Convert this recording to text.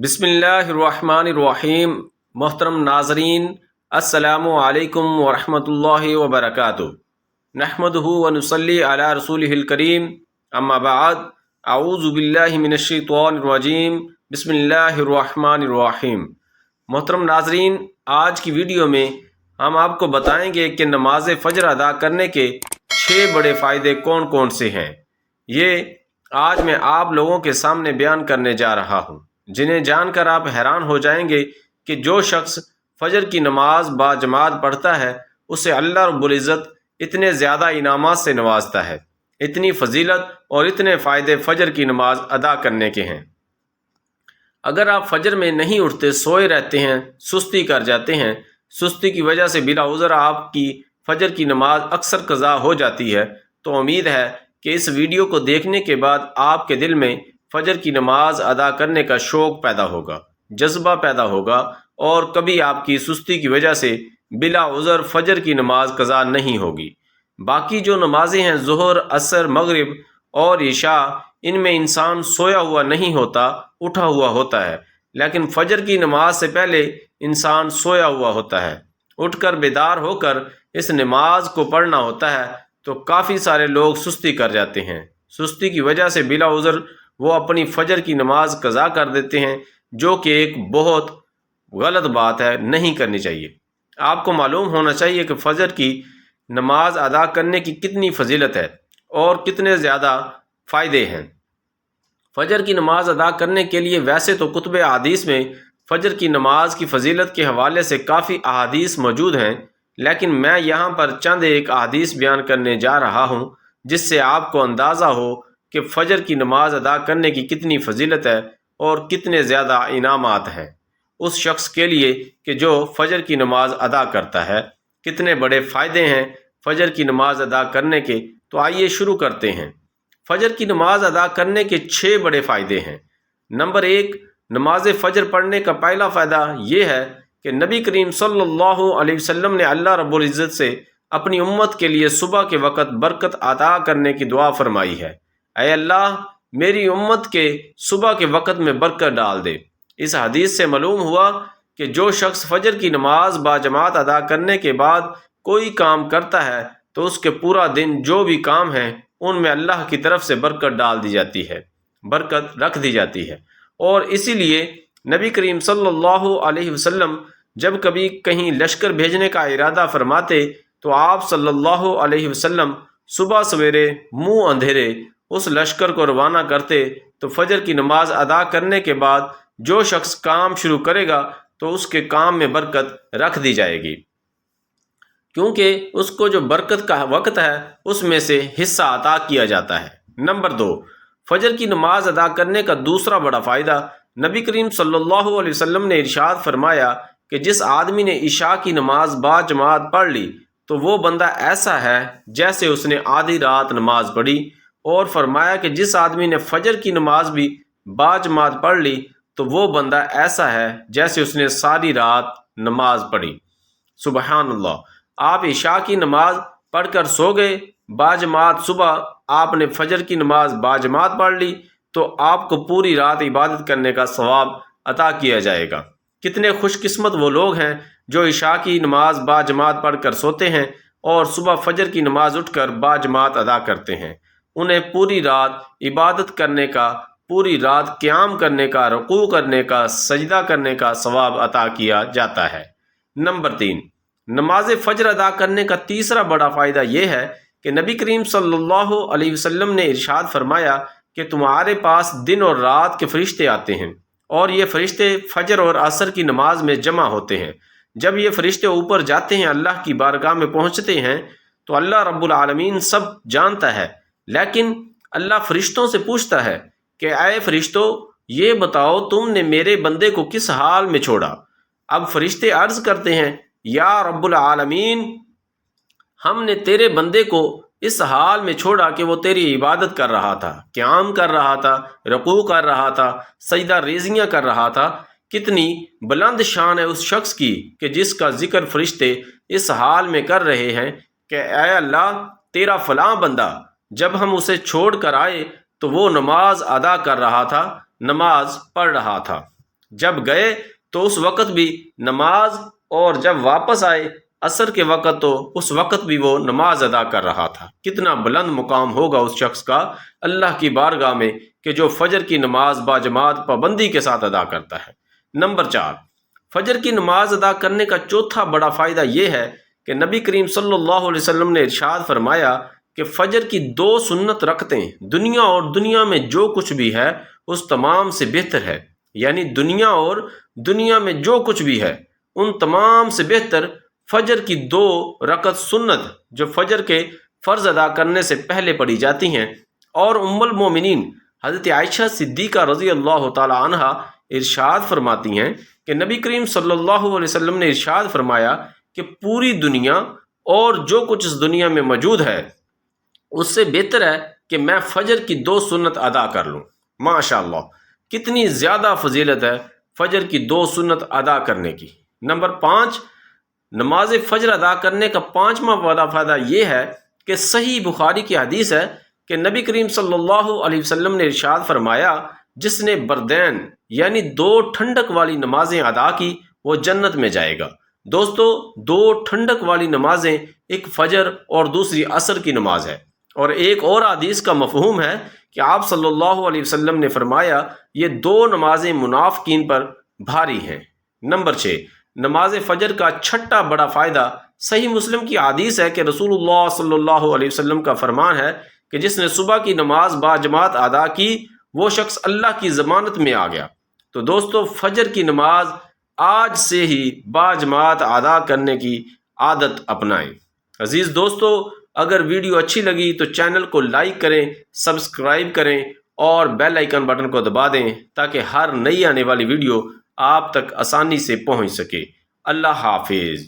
بسم اللہ الرحمن الرحیم۔ محترم ناظرین، السلام علیکم ورحمۃ اللہ وبرکاتہ۔ نحمدہ ونصلی علی رسولہ الکریم، اما بعد، اعوذ باللہ من الشیطان الرجیم، بسم اللہ الرحمن الرحیم۔ محترم ناظرین، آج کی ویڈیو میں ہم آپ کو بتائیں گے کہ نماز فجر ادا کرنے کے 6 بڑے فائدے کون کون سے ہیں۔ یہ آج میں آپ لوگوں کے سامنے بیان کرنے جا رہا ہوں، جنہیں جان کر آپ حیران ہو جائیں گے کہ جو شخص فجر کی نماز با جماعت پڑھتا ہے اسے اللہ رب العزت اتنے زیادہ انعامات سے نوازتا ہے، اتنی فضیلت اور اتنے فائدے فجر کی نماز ادا کرنے کے ہیں۔ اگر آپ فجر میں نہیں اٹھتے، سوئے رہتے ہیں، سستی کر جاتے ہیں، سستی کی وجہ سے بلا عذر آپ کی فجر کی نماز اکثر قضا ہو جاتی ہے، تو امید ہے کہ اس ویڈیو کو دیکھنے کے بعد آپ کے دل میں فجر کی نماز ادا کرنے کا شوق پیدا ہوگا، جذبہ پیدا ہوگا، اور کبھی آپ کی سستی کی وجہ سے بلا عذر فجر کی نماز قضا نہیں ہوگی۔ باقی جو نمازیں ہیں، ظہر، عصر، مغرب اور عشاء، ان میں انسان سویا ہوا نہیں ہوتا، اٹھا ہوا ہوتا ہے، لیکن فجر کی نماز سے پہلے انسان سویا ہوا ہوتا ہے، اٹھ کر بیدار ہو کر اس نماز کو پڑھنا ہوتا ہے۔ تو کافی سارے لوگ سستی کر جاتے ہیں، سستی کی وجہ سے بلا عذر وہ اپنی فجر کی نماز قضا کر دیتے ہیں، جو کہ ایک بہت غلط بات ہے، نہیں کرنی چاہیے۔ آپ کو معلوم ہونا چاہیے کہ فجر کی نماز ادا کرنے کی کتنی فضیلت ہے اور کتنے زیادہ فائدے ہیں۔ فجر کی نماز ادا کرنے کے لیے ویسے تو کتب احادیث میں فجر کی نماز کی فضیلت کے حوالے سے کافی احادیث موجود ہیں، لیکن میں یہاں پر چند ایک احادیث بیان کرنے جا رہا ہوں جس سے آپ کو اندازہ ہو کہ فجر کی نماز ادا کرنے کی کتنی فضیلت ہے اور کتنے زیادہ انعامات ہیں اس شخص کے لیے کہ جو فجر کی نماز ادا کرتا ہے۔ کتنے بڑے فائدے ہیں فجر کی نماز ادا کرنے کے، تو آئیے شروع کرتے ہیں۔ فجر کی نماز ادا کرنے کے 6 بڑے فائدے ہیں۔ نمبر 1، نماز فجر پڑھنے کا پہلا فائدہ یہ ہے کہ نبی کریم صلی اللہ علیہ وسلم نے اللہ رب العزت سے اپنی امت کے لیے صبح کے وقت برکت عطا کرنے کی دعا فرمائی ہے۔ اے اللہ، میری امت کے صبح کے وقت میں برکت ڈال دے۔ اس حدیث سے معلوم ہوا کہ جو شخص فجر کی نماز با جماعت ادا کرنے کے بعد کوئی کام کرتا ہے تو اس کے پورا دن جو بھی کام ہیں ان میں اللہ کی طرف سے برکت ڈال دی جاتی ہے، برکت رکھ دی جاتی ہے۔ اور اسی لیے نبی کریم صلی اللہ علیہ وسلم جب کبھی کہیں لشکر بھیجنے کا ارادہ فرماتے تو آپ صلی اللہ علیہ وسلم صبح سویرے منہ اندھیرے اس لشکر کو روانہ کرتے، تو فجر کی نماز ادا کرنے کے بعد جو شخص کام شروع کرے گا تو اس کے کام میں برکت رکھ دی جائے گی، کیونکہ اس کو جو برکت کا وقت ہے اس میں سے حصہ عطا کیا جاتا ہے۔ نمبر 2، فجر کی نماز ادا کرنے کا دوسرا بڑا فائدہ، نبی کریم صلی اللہ علیہ وسلم نے ارشاد فرمایا کہ جس آدمی نے عشاء کی نماز با جماعت پڑھ لی تو وہ بندہ ایسا ہے جیسے اس نے آدھی رات نماز پڑھی، اور فرمایا کہ جس آدمی نے فجر کی نماز بھی با جماعت پڑھ لی تو وہ بندہ ایسا ہے جیسے اس نے ساری رات نماز پڑھی۔ سبحان اللہ! آپ عشاء کی نماز پڑھ کر سو گئے، با جماعت صبح آپ نے فجر کی نماز با جماعت پڑھ لی تو آپ کو پوری رات عبادت کرنے کا ثواب عطا کیا جائے گا۔ کتنے خوش قسمت وہ لوگ ہیں جو عشاء کی نماز با جماعت پڑھ کر سوتے ہیں اور صبح فجر کی نماز اٹھ کر با جماعت ادا کرتے ہیں۔ انہیں پوری رات عبادت کرنے کا، پوری رات قیام کرنے کا، رکوع کرنے کا، سجدہ کرنے کا ثواب عطا کیا جاتا ہے۔ نمبر 3، نماز فجر ادا کرنے کا تیسرا بڑا فائدہ یہ ہے کہ نبی کریم صلی اللہ علیہ وسلم نے ارشاد فرمایا کہ تمہارے پاس دن اور رات کے فرشتے آتے ہیں، اور یہ فرشتے فجر اور عصر کی نماز میں جمع ہوتے ہیں۔ جب یہ فرشتے اوپر جاتے ہیں، اللہ کی بارگاہ میں پہنچتے ہیں، تو اللہ رب العالمین سب جانتا ہے، لیکن اللہ فرشتوں سے پوچھتا ہے کہ اے فرشتوں، یہ بتاؤ تم نے میرے بندے کو کس حال میں چھوڑا؟ اب فرشتے عرض کرتے ہیں، یا رب العالمین، ہم نے تیرے بندے کو اس حال میں چھوڑا کہ وہ تیری عبادت کر رہا تھا، قیام کر رہا تھا، رکوع کر رہا تھا، سجدہ ریزیاں کر رہا تھا۔ کتنی بلند شان ہے اس شخص کی کہ جس کا ذکر فرشتے اس حال میں کر رہے ہیں کہ اے اللہ، تیرا فلاں بندہ جب ہم اسے چھوڑ کر آئے تو وہ نماز ادا کر رہا تھا، نماز پڑھ رہا تھا۔ جب گئے تو اس وقت بھی نماز، اور جب واپس آئے عصر کے وقت تو اس وقت بھی وہ نماز ادا کر رہا تھا۔ کتنا بلند مقام ہوگا اس شخص کا اللہ کی بارگاہ میں کہ جو فجر کی نماز باجماعت پابندی کے ساتھ ادا کرتا ہے۔ نمبر 4، فجر کی نماز ادا کرنے کا چوتھا بڑا فائدہ یہ ہے کہ نبی کریم صلی اللہ علیہ وسلم نے ارشاد فرمایا کہ فجر کی 2 سنت رکعتیں دنیا اور دنیا میں جو کچھ بھی ہے اس تمام سے بہتر ہے، یعنی دنیا اور دنیا میں جو کچھ بھی ہے ان تمام سے بہتر فجر کی 2 رکعت سنت جو فجر کے فرض ادا کرنے سے پہلے پڑھی جاتی ہیں۔ اور ام المومنین حضرت عائشہ صدیقہ رضی اللہ تعالی عنہ ارشاد فرماتی ہیں کہ نبی کریم صلی اللہ علیہ وسلم نے ارشاد فرمایا کہ پوری دنیا اور جو کچھ اس دنیا میں موجود ہے اس سے بہتر ہے کہ میں فجر کی 2 سنت ادا کر لوں۔ ماشاءاللہ کتنی زیادہ فضیلت ہے فجر کی 2 سنت ادا کرنے کی۔ نمبر 5، نماز فجر ادا کرنے کا 5واں بڑا فائدہ یہ ہے کہ صحیح بخاری کی حدیث ہے کہ نبی کریم صلی اللہ علیہ وسلم نے ارشاد فرمایا جس نے بردین یعنی 2 ٹھنڈک والی نمازیں ادا کی وہ جنت میں جائے گا۔ دوستو 2 ٹھنڈک والی نمازیں، ایک فجر اور دوسری عصر کی نماز ہے، اور ایک اور حدیث کا مفہوم ہے کہ آپ صلی اللہ علیہ وسلم نے فرمایا یہ 2 نمازیں منافقین پر بھاری ہیں۔ نمبر 6، نماز فجر کا 6واں بڑا فائدہ صحیح مسلم کی حدیث ہے کہ رسول اللہ صلی اللہ علیہ وسلم کا فرمان ہے کہ جس نے صبح کی نماز باجماعت ادا کی وہ شخص اللہ کی ضمانت میں آ گیا۔ تو دوستو فجر کی نماز آج سے ہی باجماعت ادا کرنے کی عادت اپنائیں۔ عزیز دوستو، اگر ویڈیو اچھی لگی تو چینل کو لائک کریں، سبسکرائب کریں اور بیل آئیکن بٹن کو دبا دیں تاکہ ہر نئی آنے والی ویڈیو آپ تک آسانی سے پہنچ سکے۔ اللہ حافظ۔